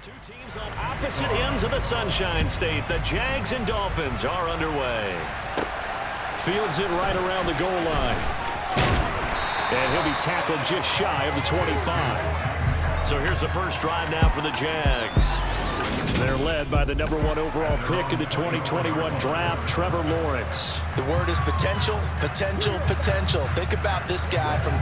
Two teams on opposite ends of the Sunshine State. The Jags and Dolphins are underway. Fields it right around the goal line. And he'll be tackled just shy of the 25. So here's the first drive now for the Jags. They're led by the #1 overall pick in the 2021 draft, Trevor Lawrence. The word is potential, potential, potential. Think about this guy from...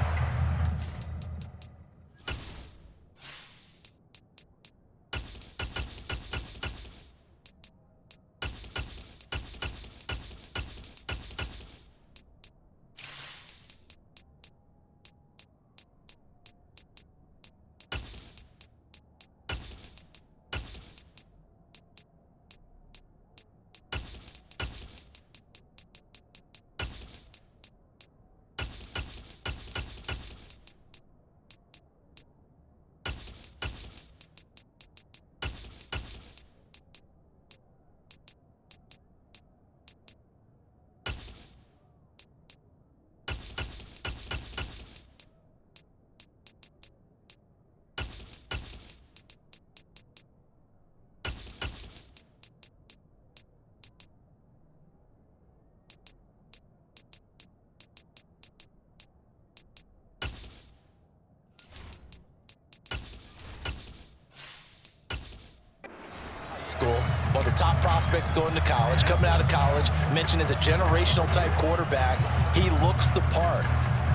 One of the top prospects going to college, coming out of college, mentioned as a generational type quarterback. He looks the part.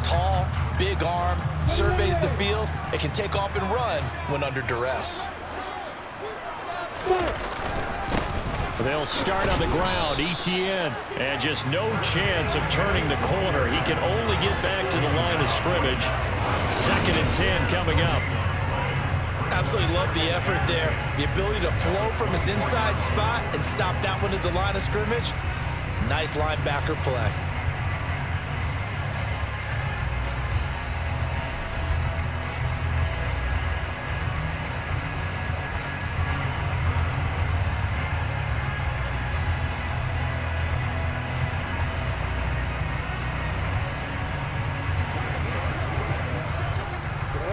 Tall, big arm, surveys the field, and can take off and run when under duress. They'll start on the ground, ETN, and just no chance of turning the corner. He can only get back to the line of scrimmage. 2nd and 10 coming up. Absolutely love the effort there. The ability to flow from his inside spot and stop that one at the line of scrimmage. Nice linebacker play.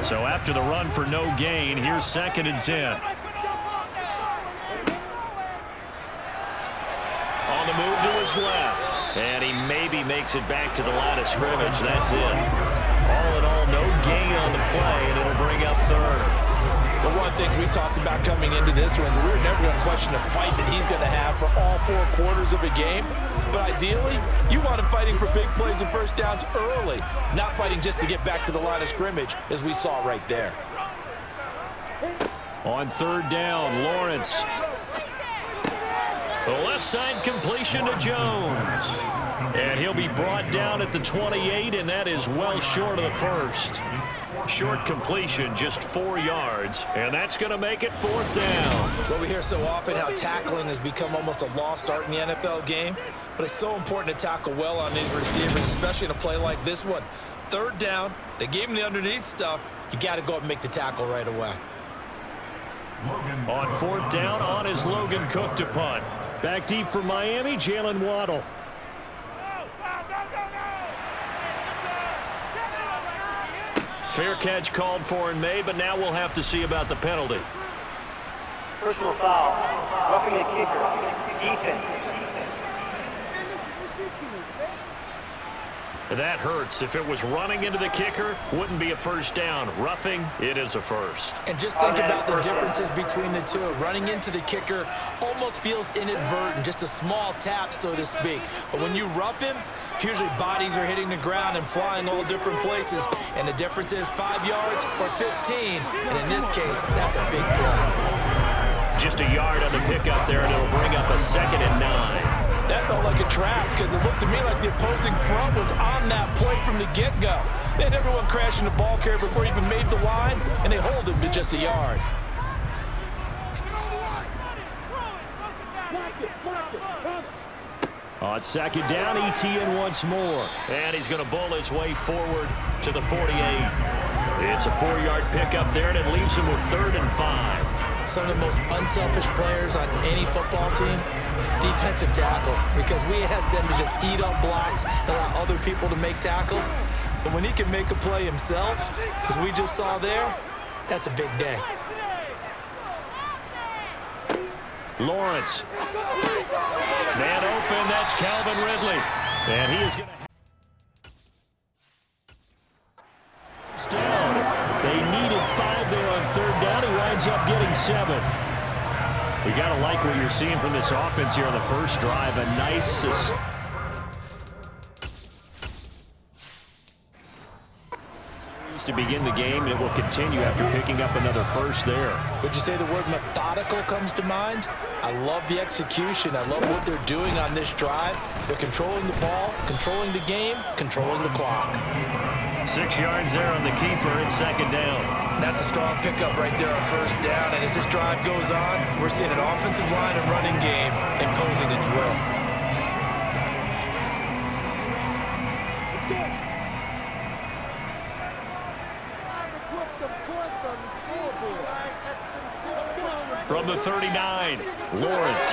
So after the run for no gain, here's 2nd and 10. On the move to his left. And he maybe makes it back to the line of scrimmage. That's it. All in all, no gain on the play, and it'll bring up 3rd. Well, one of the things we talked about coming into this one is we were never going to question the fight that he's going to have for all 4 quarters of a game. But ideally, you want him fighting for big plays and first downs early, not fighting just to get back to the line of scrimmage, as we saw right there. On 3rd down, Lawrence. The left side completion to Jones. And he'll be brought down at the 28, and that is well short of the 1st. Short completion, just 4 yards, and that's going to make it 4th down. Well, we hear so often how tackling has become almost a lost art in the NFL game, but it's so important to tackle well on these receivers, especially in a play like this one. 3rd down, they gave him the underneath stuff. You got to go up and make the tackle right away. On 4th down, on is Logan Cook to punt. Back deep for Miami, Jalen Waddle. Fair catch called for and made, but now we'll have to see about the penalty. Personal foul. Roughing the kicker. Defense. That hurts. If it was running into the kicker, wouldn't be a first down. Roughing, it is a first. And just think about the differences between the two. Running into the kicker almost feels inadvertent, just a small tap, so to speak. But when you rough him, usually bodies are hitting the ground and flying all different places. And the difference is 5 yards or 15. And in this case, that's a big play. Just a yard on the pickup there, and it'll bring up a 2nd and 9. That felt like a trap because it looked to me like the opposing front was on that play from the get-go. They had everyone crashing the ball carrier before he even made the line, and they hold him to just a yard. On 2nd down, ETN once more. And he's going to bowl his way forward to the 48. It's a 4-yard pickup there, and it leaves him with 3rd and 5. Some of the most unselfish players on any football team, defensive tackles, because we ask them to just eat up blocks and allow other people to make tackles. But when he can make a play himself, as we just saw there, that's a big day. Lawrence. Man open, that's Calvin Ridley. And he is going to... They needed 5 there on 3rd down. He winds up getting 7. We got to like what you're seeing from this offense here on the first drive. A nice... to begin the game, and it will continue after picking up another first there. Would you say the word methodical comes to mind? I love the execution. I love what they're doing on this drive. They're controlling the ball, controlling the game, controlling the clock. 6 yards there on the keeper. It's 2nd down. That's a strong pickup right there on 1st down, and as this drive goes on, we're seeing an offensive line and running game imposing its will. From the 39, Lawrence.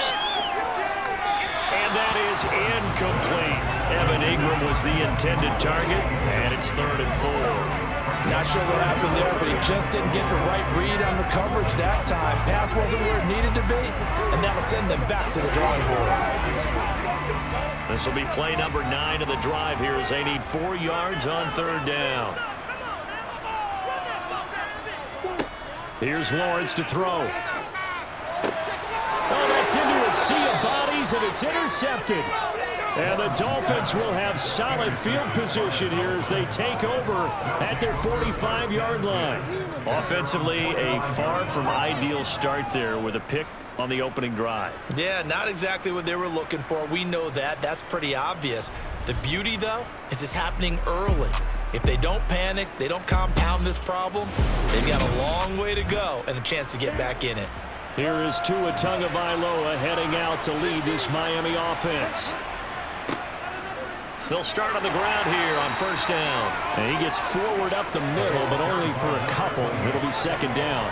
And that is incomplete. Evan Ingram was the intended target, and it's 3rd and 4. Not sure what happened there, but he just didn't get the right read on the coverage that time. Pass wasn't where it needed to be, and that'll send them back to the drawing board. This will be play number 9 of the drive here as they need 4 yards on 3rd down. Here's Lawrence to throw. Oh, that's into a sea of bodies, and it's intercepted. And the Dolphins will have solid field position here as they take over at their 45-yard line. Offensively, a far from ideal start there with a pick on the opening drive. Yeah, not exactly what they were looking for. We know that. That's pretty obvious. The beauty, though, is it's happening early. If they don't panic, they don't compound this problem, they've got a long way to go and a chance to get back in it. Here is Tua Tagovailoa heading out to lead this Miami offense. They'll start on the ground here on 1st down. And he gets forward up the middle, but only for a couple. It'll be 2nd down.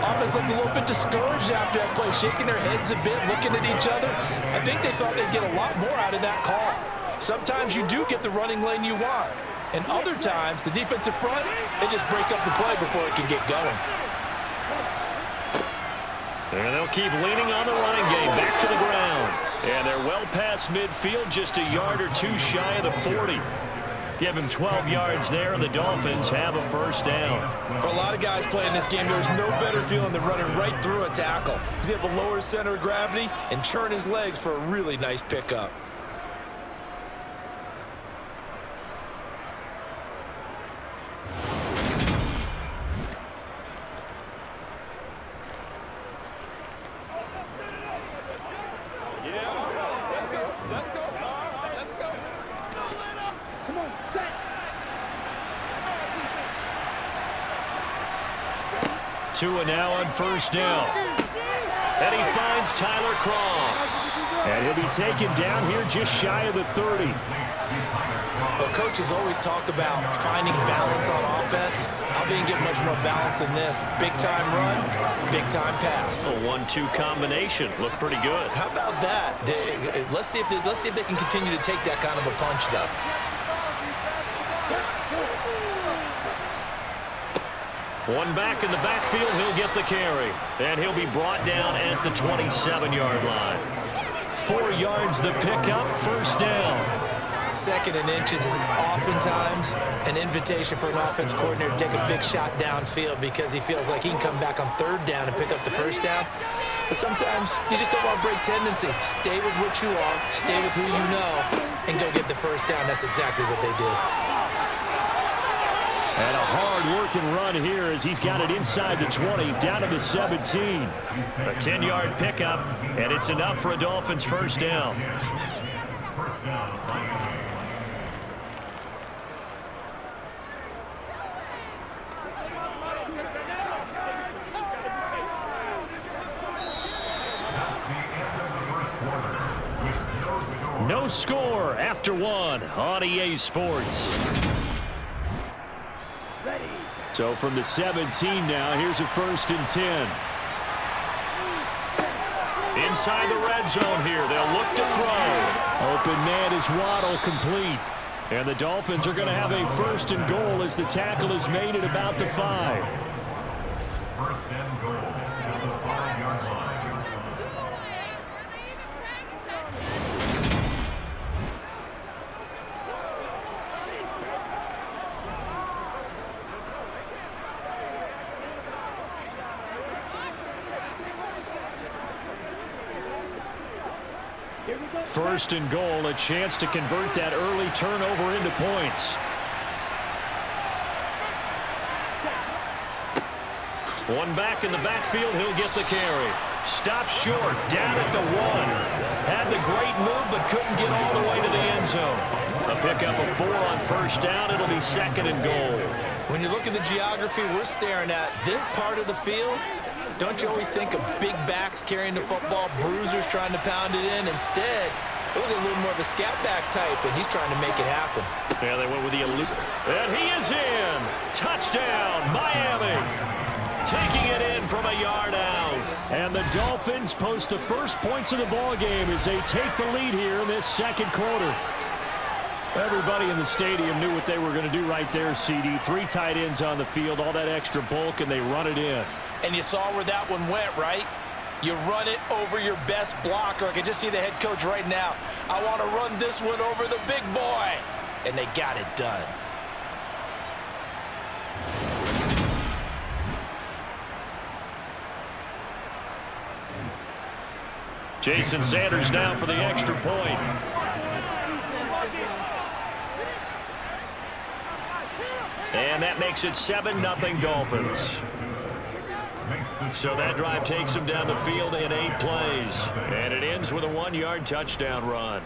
Offense looked a little bit discouraged after that play, shaking their heads a bit, looking at each other. I think they thought they'd get a lot more out of that call. Sometimes you do get the running lane you want. And other times, the defensive front, they just break up the play before it can get going. And they'll keep leaning on the running game back to the ground. And they're well past midfield, just a yard or 2 shy of the 40. Give him 12 yards there, and the Dolphins have a 1st down. For a lot of guys playing this game, there's no better feeling than running right through a tackle. He's able to lower his center of gravity and churn his legs for a really nice pickup. Tua now on 1st down. And he finds Tyler Croft. And he'll be taken down here just shy of the 30. Well, coaches always talk about finding balance on offense. I didn't get much more balance than this. Big-time run, big-time pass. A 1-2 combination. Looked pretty good. How about that? Let's see if they can continue to take that kind of a punch, though. One back in the backfield, he'll get the carry. And he'll be brought down at the 27-yard line. 4 yards the pickup, 1st down. 2nd and inches is oftentimes an invitation for an offense coordinator to take a big shot downfield because he feels like he can come back on 3rd down and pick up the 1st down. But sometimes you just don't want to break tendency. Stay with what you are, stay with who you know, and go get the 1st down. That's exactly what they did. And a hard-working run here as he's got it inside the 20, down to the 17. A 10-yard pickup, and it's enough for a Dolphins 1st down. No score after 1 on EA Sports. So from the 17 now, here's a 1st and 10. Inside the red zone here, they'll look to throw. Open man is Waddle, complete. And the Dolphins are going to have a 1st and goal as the tackle is made at about the 5. 1st and goal at the 5-yard line. First and goal, a chance to convert that early turnover into points. One back in the backfield, he'll get the carry. Stopped short, down at the 1. Had the great move, but couldn't get all the way to the end zone. A pickup of 4 on first down. It'll be second and goal. When you look at the geography we're staring at, this part of the field, don't you always think of big backs carrying the football, bruisers trying to pound it in? Instead, look at a little more of a scat back type, and he's trying to make it happen. Yeah, they went with the elite. And he is in. Touchdown, Miami. Taking it in from a yard out. And the Dolphins post the first points of the ball game as they take the lead here in this second quarter. Everybody in the stadium knew what they were going to do right there, CD. 3 tight ends on the field, all that extra bulk, and they run it in. And you saw where that one went, right? You run it over your best blocker. I can just see the head coach right now. I want to run this one over the big boy. And they got it done. Jason Sanders now for the extra point. And that makes it 7-0 Dolphins. So that drive takes them down the field in 8 plays. And it ends with a 1-yard touchdown run.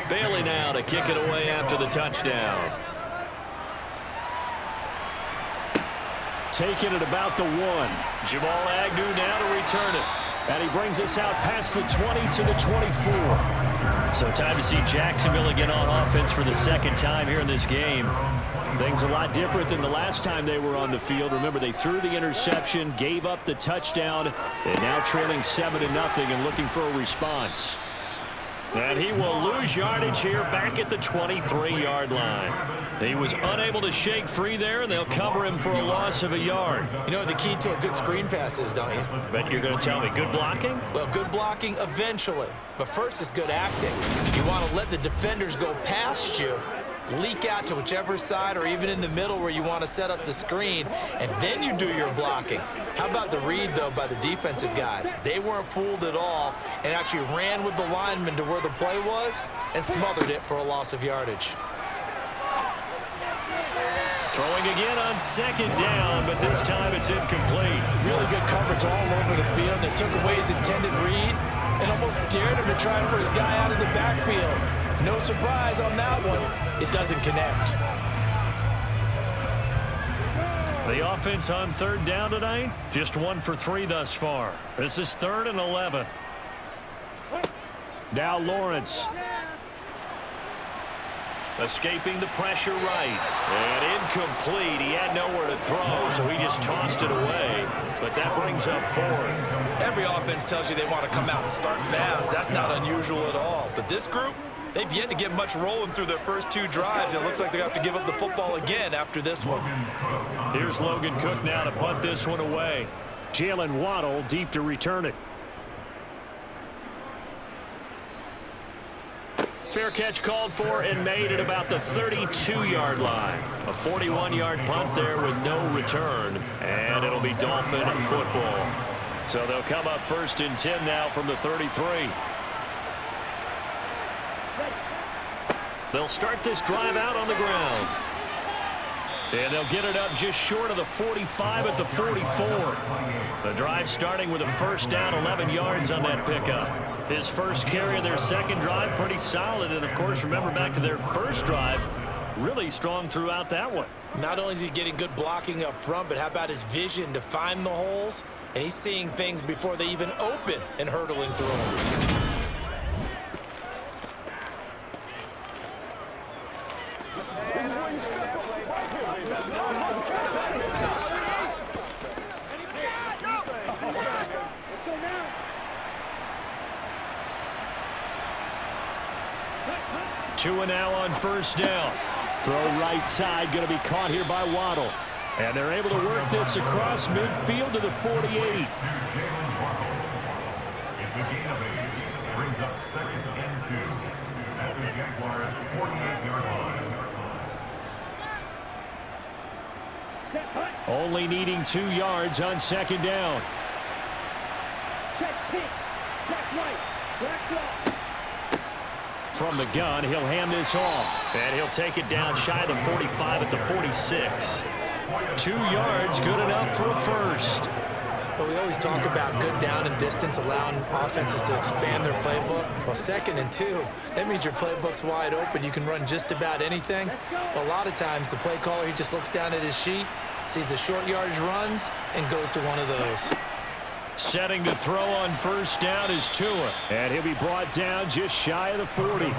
Bailey now to kick it away after the touchdown. Taking it about the 1. Jamal Agnew now to return it. And he brings us out past the 20 to the 24. So time to see Jacksonville again on offense for the second time here in this game. Things a lot different than the last time they were on the field. Remember, they threw the interception, gave up the touchdown, and now trailing 7-0 and looking for a response. And he will lose yardage here back at the 23-yard line. He was unable to shake free there, and they'll cover him for a loss of a yard. You know the key to a good screen pass is, don't you? Bet you're going to tell me good blocking? Well, good blocking eventually. But first is good acting. You want to let the defenders go past you, leak out to whichever side or even in the middle where you want to set up the screen, and then you do your blocking. How about the read, though, by the defensive guys? They weren't fooled at all and actually ran with the lineman to where the play was and smothered it for a loss of yardage. Throwing again on second down, but this time it's incomplete. Really good coverage all over the field. They took away his intended read and almost dared him to try and put his guy out of the backfield. No surprise on that one. It doesn't connect. The offense on third down tonight, just 1 for 3 thus far. This is 3rd and 11. Now Lawrence. Escaping the pressure right. And incomplete. He had nowhere to throw, so he just tossed it away. But that brings up 4th. Every offense tells you they want to come out and start fast. That's not unusual at all. But this group, they've yet to get much rolling through their first 2 drives. It looks like they have to give up the football again after this one. Here's Logan Cook now to punt this one away. Jalen Waddle deep to return it. Fair catch called for and made at about the 32-yard line. A 41-yard punt there with no return. And it'll be Dolphin football. So they'll come up 1st and 10 now from the 33. They'll start this drive out on the ground. And they'll get it up just short of the 45 at the 44. The drive starting with a first down, 11 yards on that pickup. His first carry of their second drive, pretty solid. And, of course, remember back to their first drive, really strong throughout that one. Not only is he getting good blocking up front, but how about his vision to find the holes? And he's seeing things before they even open and hurtling through them. 2 now on first down. Throw right side, going to be caught here by Waddle. And they're able to work this across midfield to the 48. Brings up 2nd and 2 at the Jaguars' 48-yard line. Only needing 2 yards on 2nd down. From the gun, he'll hand this off. And he'll take it down shy of the 45 at the 46. 2 yards, good enough for a first. But we always talk about good down and distance, allowing offenses to expand their playbook. Well, 2nd and 2, that means your playbook's wide open. You can run just about anything. But a lot of times, the play caller, he just looks down at his sheet, sees the short yardage runs, and goes to one of those. Setting to throw on 1st down is Tua. And he'll be brought down just shy of the 40.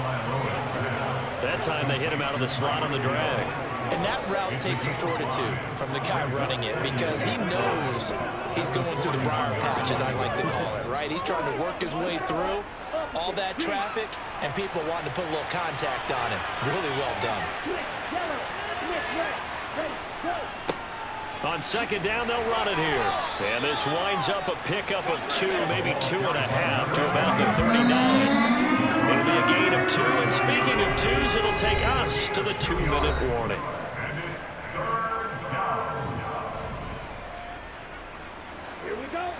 That time they hit him out of the slot on the drag. And that route takes some fortitude from the guy running it because he knows he's going through the briar patch, as I like to call it, right? He's trying to work his way through all that traffic and people wanting to put a little contact on him. Really well done. On 2nd down, they'll run it here. And this winds up a pickup of 2, maybe 2.5 to about the 39. It'll be a gain of 2. And speaking of 2s, it'll take us to the 2-minute warning. And it's 3rd down. Here we go.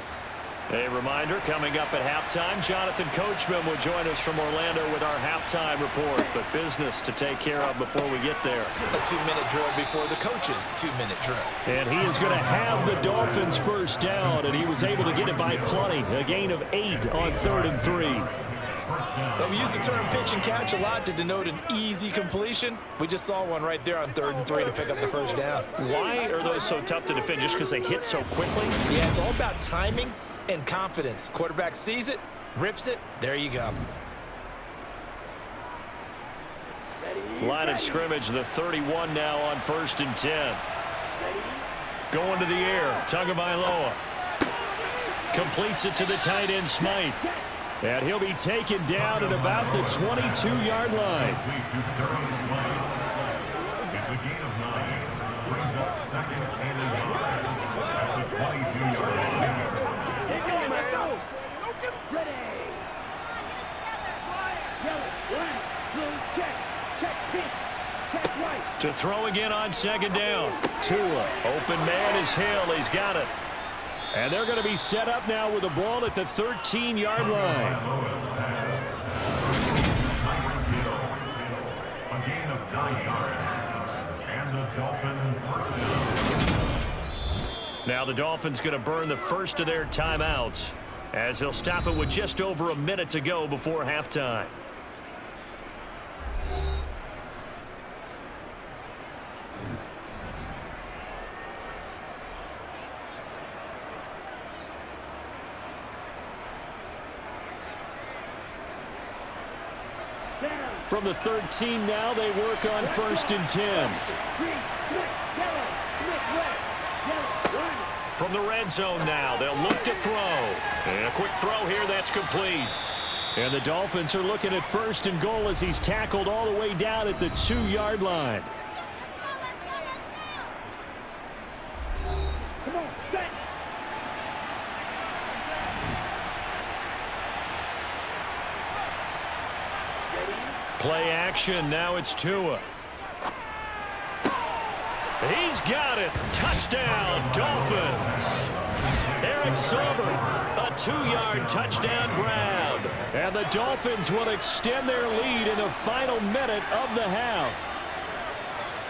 A reminder, coming up at halftime, Jonathan Coachman will join us from Orlando with our halftime report. But business to take care of before we get there. A 2-minute drill before the coach's 2-minute drill. And he is going to have the Dolphins 1st down, and he was able to get it by plenty. A gain of 8 on 3rd and 3. But we use the term pitch and catch a lot to denote an easy completion. We just saw one right there on 3rd and 3 to pick up the 1st down. Why are those so tough to defend? Just because they hit so quickly? Yeah, it's all about timing and confidence. Quarterback sees it, rips it, there you go. Line of scrimmage, the 31 now on 1st and 10. Going to the air, Tagovailoa. Completes it to the tight end, Smythe. And he'll be taken down at about the 22-yard line. It's a gain of 9. Brings up 2nd and 1 at the 22-yard line. Let's go, let's go. Ready. Yellow, black, blue, check, pink, check, white. To throw again on 2nd down. Tua, open man is Hill. He's got it. And they're going to be set up now with the ball at the 13-yard line. A gain of 9 yards. And the Dolphins first down. Now the Dolphins going to burn the first of their timeouts as they'll stop it with just over a minute to go before halftime. From the 13 now, they work on 1st and 10. From the red zone now, they'll look to throw. And a quick throw here, that's complete. And the Dolphins are looking at 1st and goal as he's tackled all the way down at the 2-yard line. Play action, now it's Tua. He's got it. Touchdown, Dolphins. Eric Silver, a 2-yard touchdown grab. And the Dolphins will extend their lead in the final minute of the half.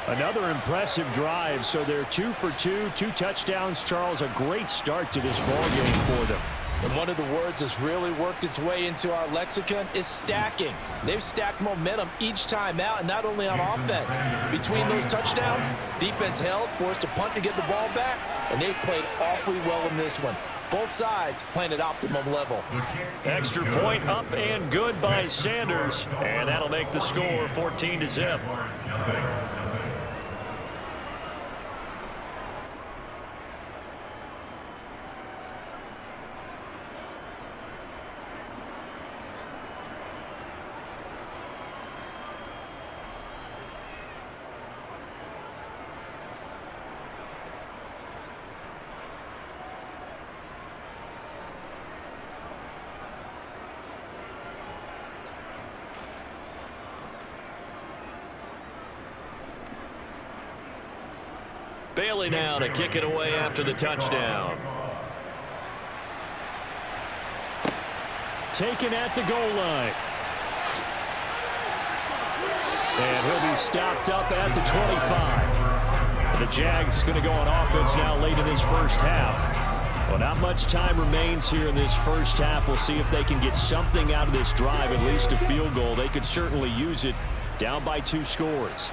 Another impressive drive, so they're 2 for 2, 2 touchdowns. Charles, a great start to this ball game for them. And one of the words that's really worked its way into our lexicon is stacking. They've stacked momentum each time out, and not only on offense. Between those touchdowns, defense held, forced a punt to get the ball back, and they played awfully well in this one. Both sides playing at optimum level. Extra point up and good by Sanders, and that'll make the score 14-0. Bailey now to kick it away after the touchdown. Taken at the goal line. And he'll be stopped up at the 25. The Jags going to go on offense now late in this first half. Well, not much time remains here in this first half. We'll see if they can get something out of this drive, at least a field goal. They could certainly use it, down by 2 scores.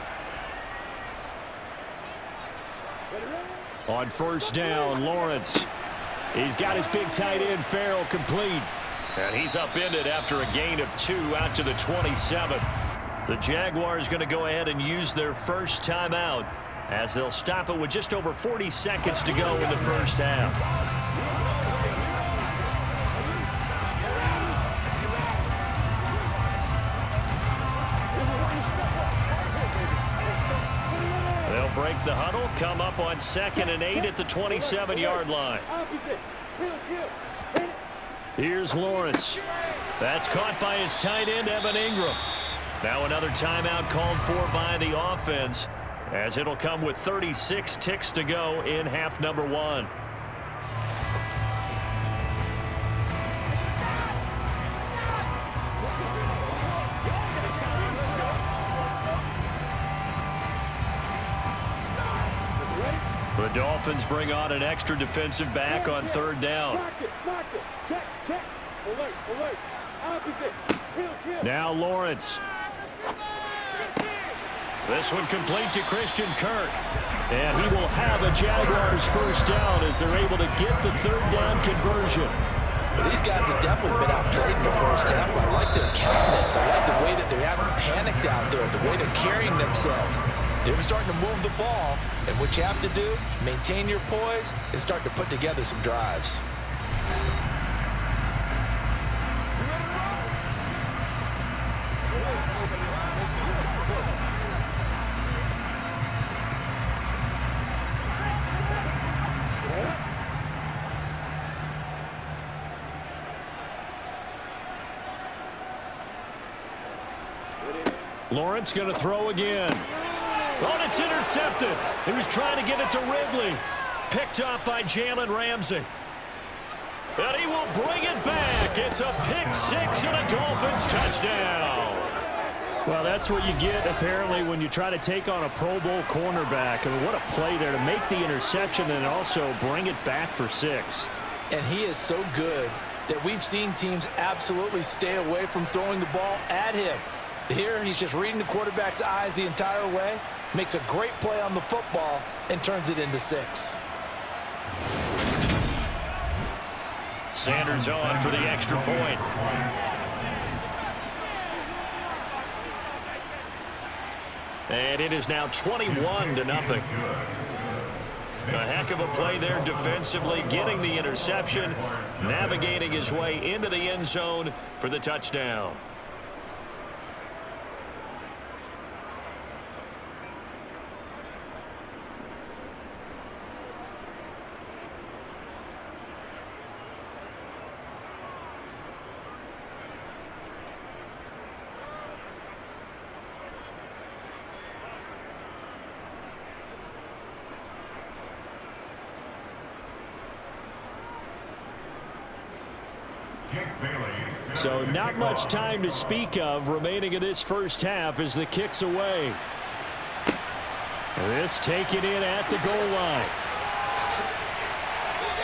On first down, Lawrence. He's got his big tight end, Farrell, complete. And he's upended after a gain of 2 out to the 27. The Jaguars going to go ahead and use their first timeout as they'll stop it with just over 40 seconds to go in the first half. They'll break the huddle, come up on 2nd and 8 at the 27-yard line. Here's Lawrence. That's caught by his tight end, Evan Ingram. Now another timeout called for by the offense, as it'll come with 36 ticks to go in half number 1. The Dolphins bring on an extra defensive back on 3rd down. Now Lawrence. This one complete to Christian Kirk. And he will have a Jaguars first down as they're able to get the 3rd down conversion. Well, these guys have definitely been outplayed in the first half. I like their countenance. I like the way that they haven't panicked out there, the way they're carrying themselves. They're starting to move the ball, and what you have to do, maintain your poise and start to put together some drives. Lawrence going to throw again. Oh, and it's intercepted. He was trying to get it to Ridley. Picked up by Jalen Ramsey. And he will bring it back. It's a pick 6 and a Dolphins touchdown. Well, that's what you get, apparently, when you try to take on a Pro Bowl cornerback. I mean, what a play there to make the interception and also bring it back for 6. And he is so good that we've seen teams absolutely stay away from throwing the ball at him. Here, he's just reading the quarterback's eyes the entire way, makes a great play on the football, and turns it into 6. Sanders on for the extra point. And it is now 21-0. A heck of a play there defensively, getting the interception, navigating his way into the end zone for the touchdown. So not much time to speak of remaining in this first half as the kick's away. This taken in at the goal line.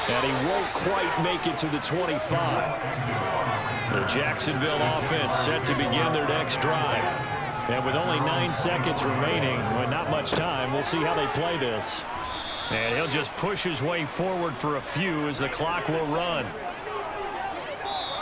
And he won't quite make it to the 25. The Jacksonville offense set to begin their next drive. And with only 9 seconds remaining, with not much time, we'll see how they play this. And he'll just push his way forward for a few as the clock will run.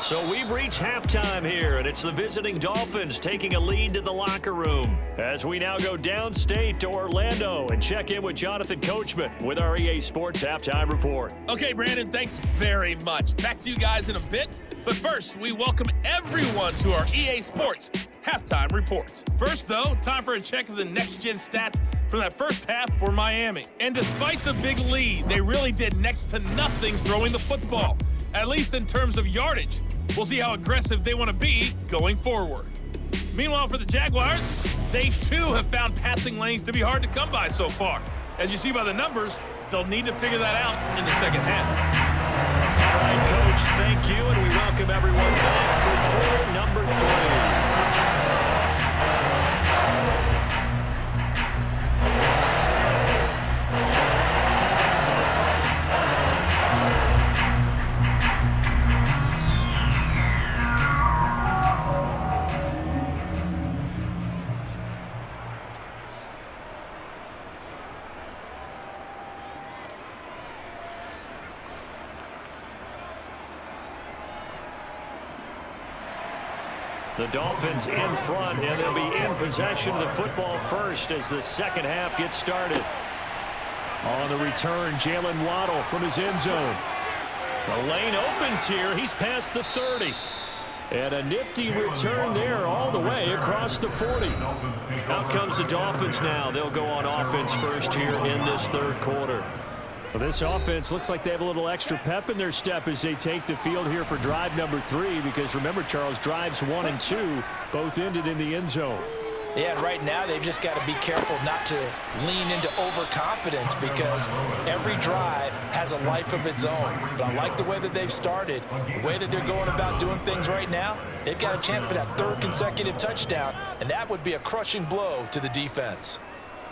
So we've reached halftime here, and it's the visiting Dolphins taking a lead to the locker room as we now go downstate to Orlando and check in with Jonathan Coachman with our EA Sports Halftime Report. Okay, Brandon, thanks very much. Back to you guys in a bit. But first, we welcome everyone to our EA Sports Halftime Report. First, though, time for a check of the next-gen stats from that first half for Miami. And despite the big lead, they really did next to nothing throwing the football, at least in terms of yardage. We'll see how aggressive they want to be going forward. Meanwhile, for the Jaguars, they too have found passing lanes to be hard to come by so far. As you see by the numbers, they'll need to figure that out in the second half. All right, Coach, thank you, and we welcome everyone back for quarter number 3. The Dolphins in front, and they'll be in possession of the football first as the second half gets started. On the return, Jalen Waddle from his end zone. The lane opens here. He's past the 30. And a nifty return there all the way across the 40. Out comes the Dolphins now. They'll go on offense first here in this third quarter. Well, this offense looks like they have a little extra pep in their step as they take the field here for drive number 3, because remember, Charles, drives 1 and 2 both ended in the end zone. Yeah, right now they've just got to be careful not to lean into overconfidence, because every drive has a life of its own. But I like the way that they've started, the way that they're going about doing things right now. They've got a chance for that third consecutive touchdown, and that would be a crushing blow to the defense.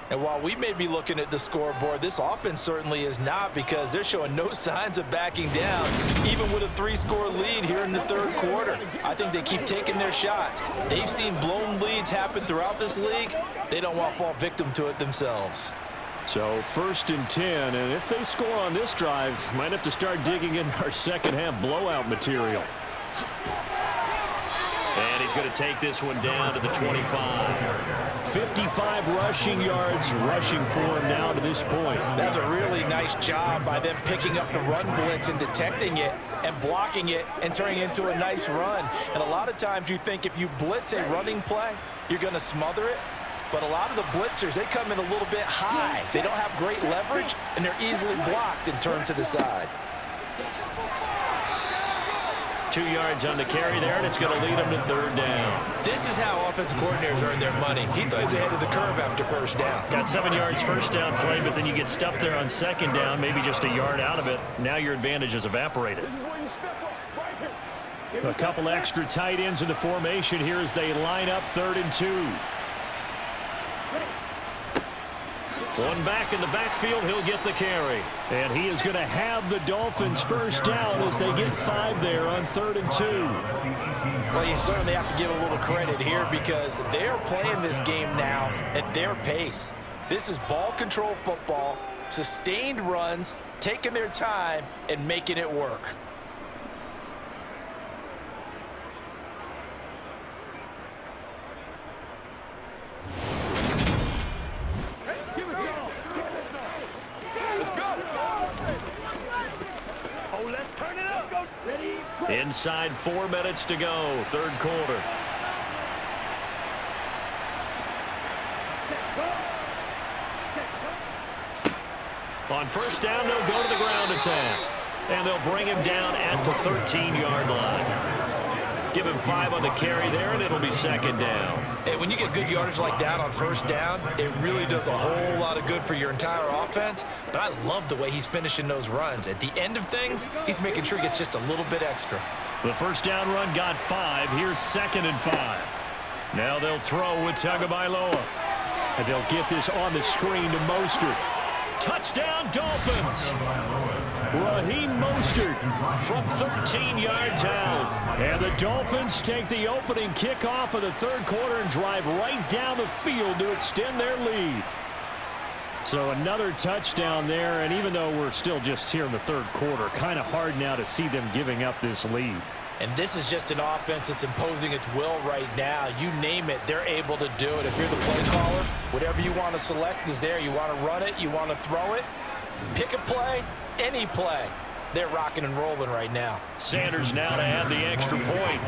And while we may be looking at the scoreboard, this offense certainly is not, because they're showing no signs of backing down, even with a 3-score lead here in the third quarter. I think they keep taking their shots. They've seen blown leads happen throughout this league. They don't want to fall victim to it themselves. So 1st and 10, and if they score on this drive, might have to start digging in our second half blowout material. And he's going to take this one down to the 25. 55 rushing yards rushing for him now to this point. That's a really nice job by them picking up the run blitz and detecting it and blocking it and turning it into a nice run. And a lot of times you think if you blitz a running play, you're going to smother it. But a lot of the blitzers, they come in a little bit high. They don't have great leverage, and they're easily blocked and turned to the side. 2 yards on the carry there, and it's going to lead them to third down. This is how offensive coordinators earn their money. He thought he was ahead of the curve after first down. Got 7 yards first down play, but then you get stuffed there on second down, maybe just a yard out of it. Now your advantage is evaporated. A couple extra tight ends in the formation here as they line up 3rd and 2. One back in the backfield, he'll get the carry. And he is going to have the Dolphins first down as they get 5 there on 3rd and 2. Well, you certainly have to give a little credit here, because they're playing this game now at their pace. This is ball control football, sustained runs, taking their time and making it work. Inside 4 minutes to go, third quarter. On first down, they'll go to the ground attack. And they'll bring him down at the 13-yard line. Give him 5 on the carry there, and it'll be second down. Hey, when you get good yardage like that on first down, it really does a whole lot of good for your entire offense. But I love the way he's finishing those runs. At the end of things, he's making sure he gets just a little bit extra. The first down run got 5. Here's 2nd and 5. Now they'll throw with Tagovailoa. And they'll get this on the screen to Mostert. Touchdown, Dolphins! Raheem Mostert from 13 yards out. And the Dolphins take the opening kickoff of the third quarter and drive right down the field to extend their lead. So another touchdown there, and even though we're still just here in the third quarter, kind of hard now to see them giving up this lead. And this is just an offense that's imposing its will right now. You name it, they're able to do it. If you're the play caller, whatever you want to select is there. You want to run it, you want to throw it, pick a play, any play. They're rocking and rolling right now. Sanders now to add the extra point.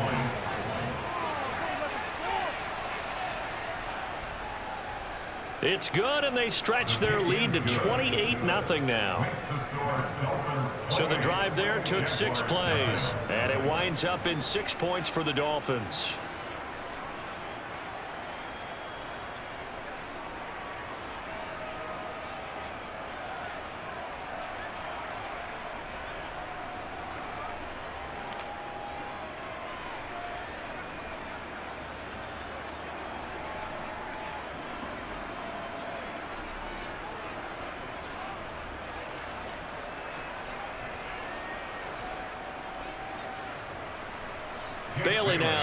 It's good, and they stretch their lead to 28-0 now. So the drive there took 6 plays, and it winds up in 6 points for the Dolphins.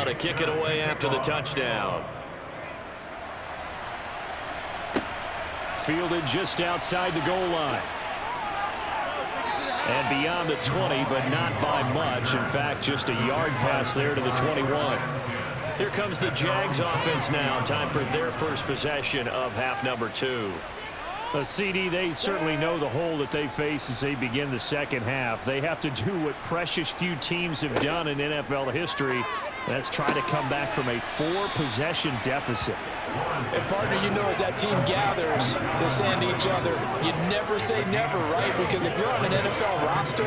now to kick it away after the touchdown. Fielded just outside the goal line. And beyond the 20, but not by much. In fact, just a yard pass there to the 21. Here comes the Jags offense now. Time for their first possession of half number 2. CD, they certainly know the hole that they face as they begin the second half. They have to do what precious few teams have done in NFL history. That's try to come back from a 4-possession deficit. And partner, you know, as that team gathers, they're saying to each other, you never say never, right? Because if you're on an NFL roster,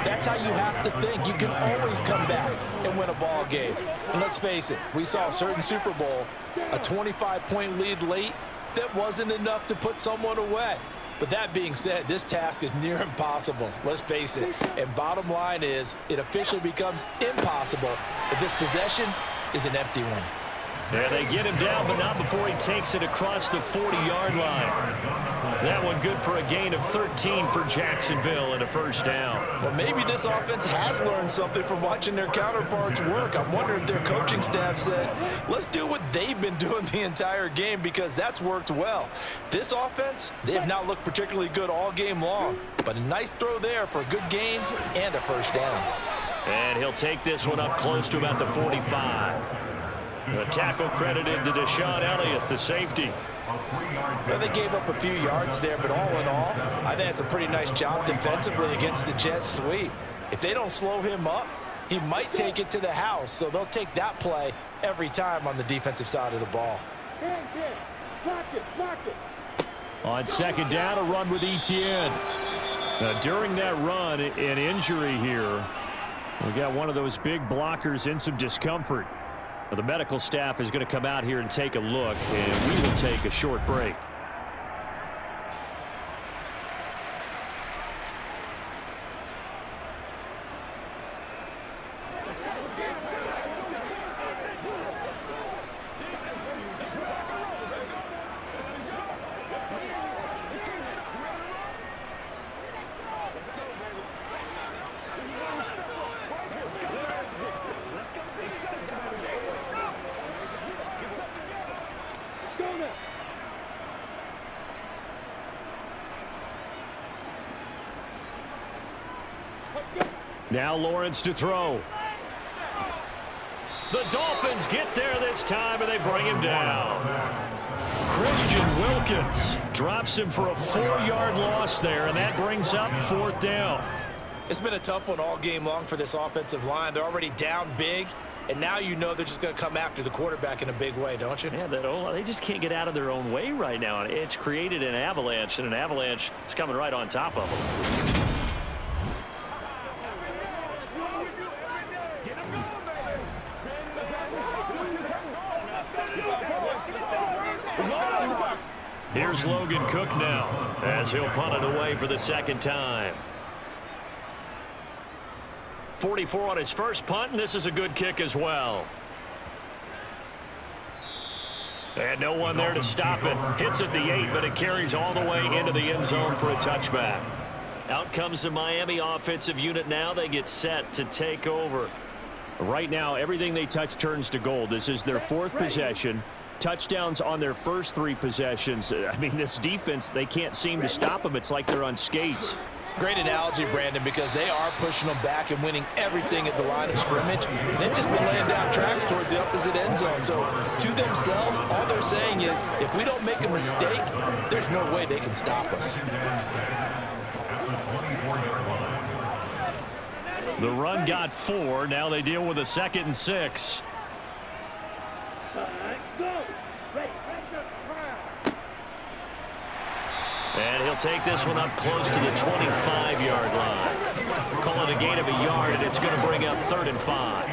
that's how you have to think. You can always come back and win a ball game. And let's face it, we saw a certain Super Bowl, a 25-point lead late, that wasn't enough to put someone away. But that being said, this task is near impossible. Let's face it. And bottom line is, it officially becomes impossible if this possession is an empty one. Yeah, they get him down, but not before he takes it across the 40-yard line. That one good for a gain of 13 for Jacksonville and a first down. Well, maybe this offense has learned something from watching their counterparts work. I'm wondering if their coaching staff said, let's do what they've been doing the entire game, because that's worked well. This offense, they have not looked particularly good all game long, but a nice throw there for a good gain and a first down. And he'll take this one up close to about the 45. The tackle credited to Deshaun Elliott, the safety. Well, they gave up a few yards there, but all in all, I think it's a pretty nice job defensively against the Jets sweep. If they don't slow him up, he might take it to the house, so they'll take that play every time on the defensive side of the ball. On second down, a run with Etienne. Now, during that run, an injury here. We got one of those big blockers in some discomfort. The medical staff is going to come out here and take a look, and we will take a short break. Now Lawrence to throw. The Dolphins get there this time, and they bring him down. Christian Wilkins drops him for a 4-yard loss there, and that brings up fourth down. It's been a tough one all game long for this offensive line. They're already down big, and now you know they're just going to come after the quarterback in a big way, don't you? Yeah, they just can't get out of their own way right now. It's created an avalanche, and an avalanche is coming right on top of them. Here's Logan Cook now, as he'll punt it away for the second time. 44 on his first punt, and this is a good kick as well. And no one there to stop it. Hits at the 8, but it carries all the way into the end zone for a touchback. Out comes the Miami offensive unit now. They get set to take over. Right now, everything they touch turns to gold. This is their 4th possession. Touchdowns on their first 3 possessions. I mean, this defense, they can't seem to stop them. It's like they're on skates. Great analogy, Brandon, because they are pushing them back and winning everything at the line of scrimmage. They've just been laying down tracks towards the opposite end zone. So to themselves, all they're saying is, if we don't make a mistake, there's no way they can stop us. The run got 4. Now they deal with a 2nd and 6. And he'll take this one up close to the 25-yard line. Call it a gain of a yard, and it's going to bring up 3rd and 5.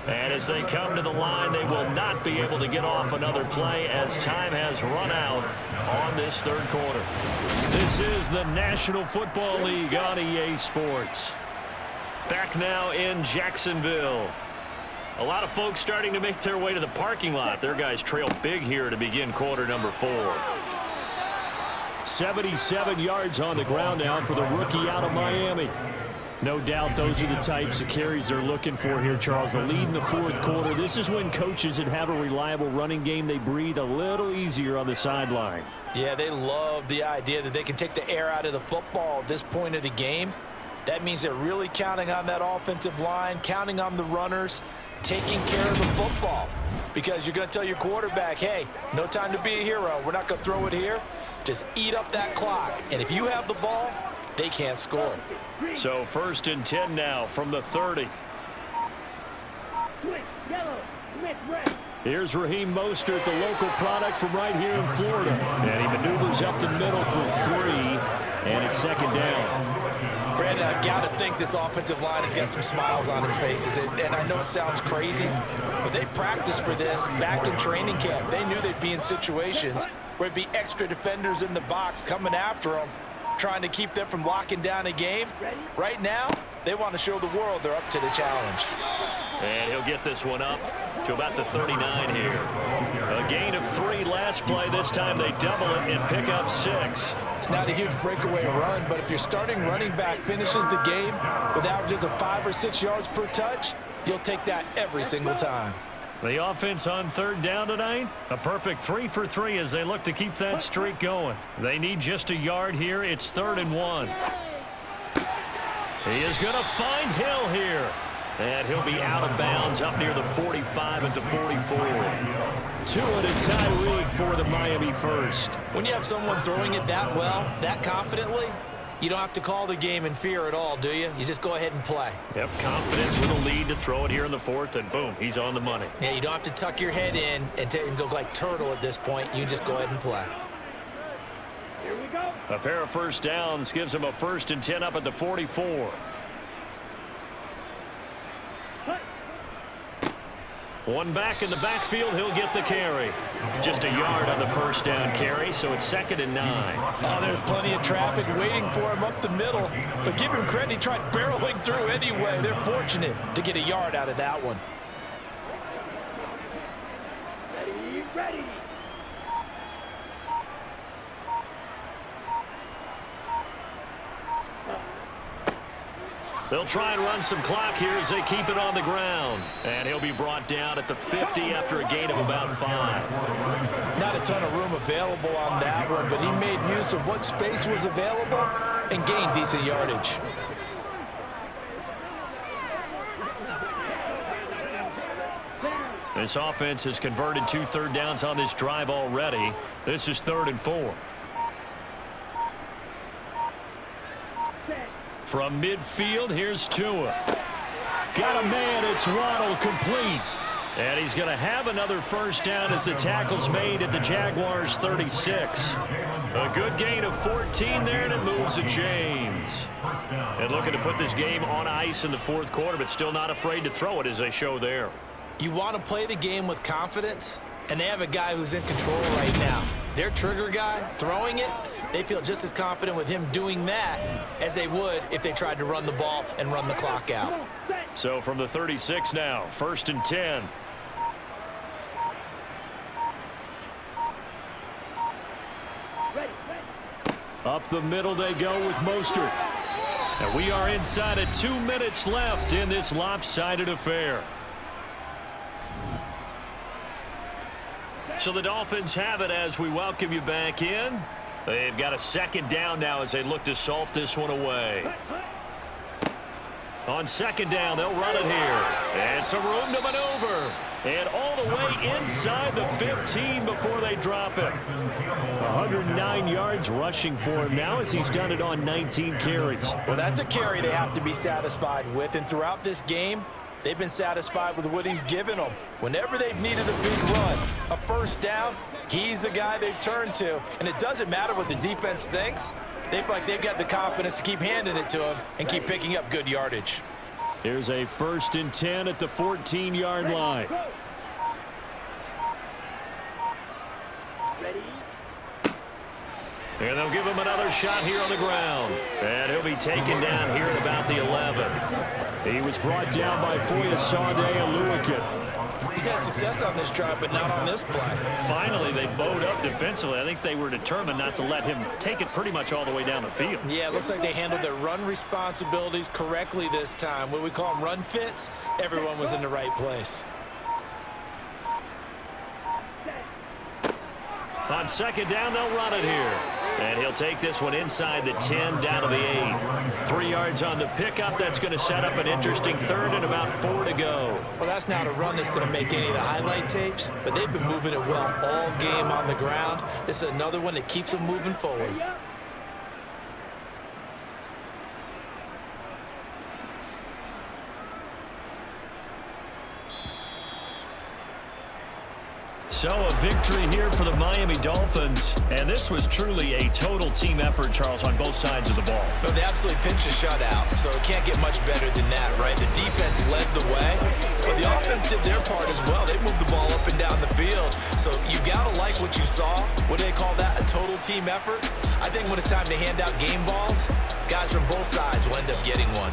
And as they come to the line, they will not be able to get off another play as time has run out on this 3rd quarter. This is the National Football League on EA Sports. back now in Jacksonville. A lot of folks starting to make their way to the parking lot. Their guys trail big here to begin quarter number 4. 77 yards on the ground now for the rookie out of Miami. No doubt those are the types of carries they're looking for here, Charles. The lead in the fourth quarter. This is when coaches that have a reliable running game, they breathe a little easier on the sideline. Yeah, they love the idea that they can take the air out of the football at this point of the game. That means they're really counting on that offensive line, counting on the runners, taking care of the football. Because you're going to tell your quarterback, hey, no time to be a hero. We're not going to throw it here. Just eat up that clock. And if you have the ball, they can't score. So 1st and 10 now from the 30. Switch, yellow, Smith, red. Here's Raheem Mostert, the local product from right here in Florida. And he maneuvers up the middle for 3, and it's 2nd down. Brandon, I've got to think this offensive line has got some smiles on its faces. And I know it sounds crazy, but they practiced for this back in training camp. They knew they'd be in situations where it'd be extra defenders in the box coming after them, trying to keep them from locking down a game. Right now, they want to show the world they're up to the challenge. And he'll get this one up to about the 39 here. A gain of 3 last play. This time they double it and pick up 6. It's not a huge breakaway run, but if your starting running back finishes the game with averages of 5 or 6 yards per touch, you'll take that every single time. The offense on 3rd down tonight, a perfect 3 for 3 as they look to keep that streak going. They need just a yard here. It's 3rd and 1. He is going to find Hill here. And he'll be out of bounds up near the 45 at the 44. 2 and a Tyreek for the Miami first. When you have someone throwing it that well, that confidently, you don't have to call the game in fear at all, do you? You just go ahead and play. Yep, confidence with a lead to throw it here in the 4th, and boom, he's on the money. Yeah, you don't have to tuck your head in and go like turtle at this point. You just go ahead and play. Here we go. A pair of 1st downs gives him a 1st and 10 up at the 44. One back in the backfield, he'll get the carry. Just a yard on the 1st down carry, so it's 2nd and 9. Oh, there's plenty of traffic waiting for him up the middle. But give him credit, he tried barreling through anyway. They're fortunate to get a yard out of that one. Ready, ready. They'll try and run some clock here as they keep it on the ground. And he'll be brought down at the 50 after a gain of about 5. Not a ton of room available on that one, but he made use of what space was available and gained decent yardage. This offense has converted 2 third downs on this drive already. This is 3rd and 4. From midfield, here's Tua. Got a man, it's Waddle, complete. And he's going to have another 1st down as the tackle's made at the Jaguars 36. A good gain of 14 there, and it moves the chains. And looking to put this game on ice in the 4th quarter, but still not afraid to throw it as they show there. You want to play the game with confidence, and they have a guy who's in control right now. Their trigger guy throwing it, they feel just as confident with him doing that as they would if they tried to run the ball and run the clock out. So from the 36 now, 1st and 10. Up the middle they go with Mostert. And we are inside of 2 minutes left in this lopsided affair. So the Dolphins have it as we welcome you back in. They've got a 2nd down now as they look to salt this one away. On 2nd down, they'll run it here. And some room to maneuver. And all the way inside the 15 before they drop it. 109 yards rushing for him now as he's done it on 19 carries. Well, that's a carry they have to be satisfied with. And throughout this game, they've been satisfied with what he's given them. Whenever they've needed a big run, a 1st down, he's the guy they've turned to. And it doesn't matter what the defense thinks. They feel like they've got the confidence to keep handing it to him and keep picking up good yardage. Here's a 1st and 10 at the 14-yard line. Ready. And they'll give him another shot here on the ground. And he'll be taken down here at about the 11. He was brought down by Foyesade Aluakin. He's had success on this drive, but not on this play. Finally, they bowed up defensively. I think they were determined not to let him take it pretty much all the way down the field. Yeah, it looks like they handled their run responsibilities correctly this time. What we call them run fits, everyone was in the right place. On second down, they'll run it here. And he'll take this one inside the 10, down to the 8. 3 yards on the pickup. That's going to set up an interesting third and about 4 to go. Well, that's not a run that's going to make any of the highlight tapes, but they've been moving it well all game on the ground. This is another one that keeps them moving forward. So a victory here for the Miami Dolphins. And this was truly a total team effort, Charles, on both sides of the ball. No, they absolutely pinched a shutout, so it can't get much better than that, right? The defense led the way, but the offense did their part as well. They moved the ball up and down the field. So you got to like what you saw. What do they call that? A total team effort? I think when it's time to hand out game balls, guys from both sides will end up getting one.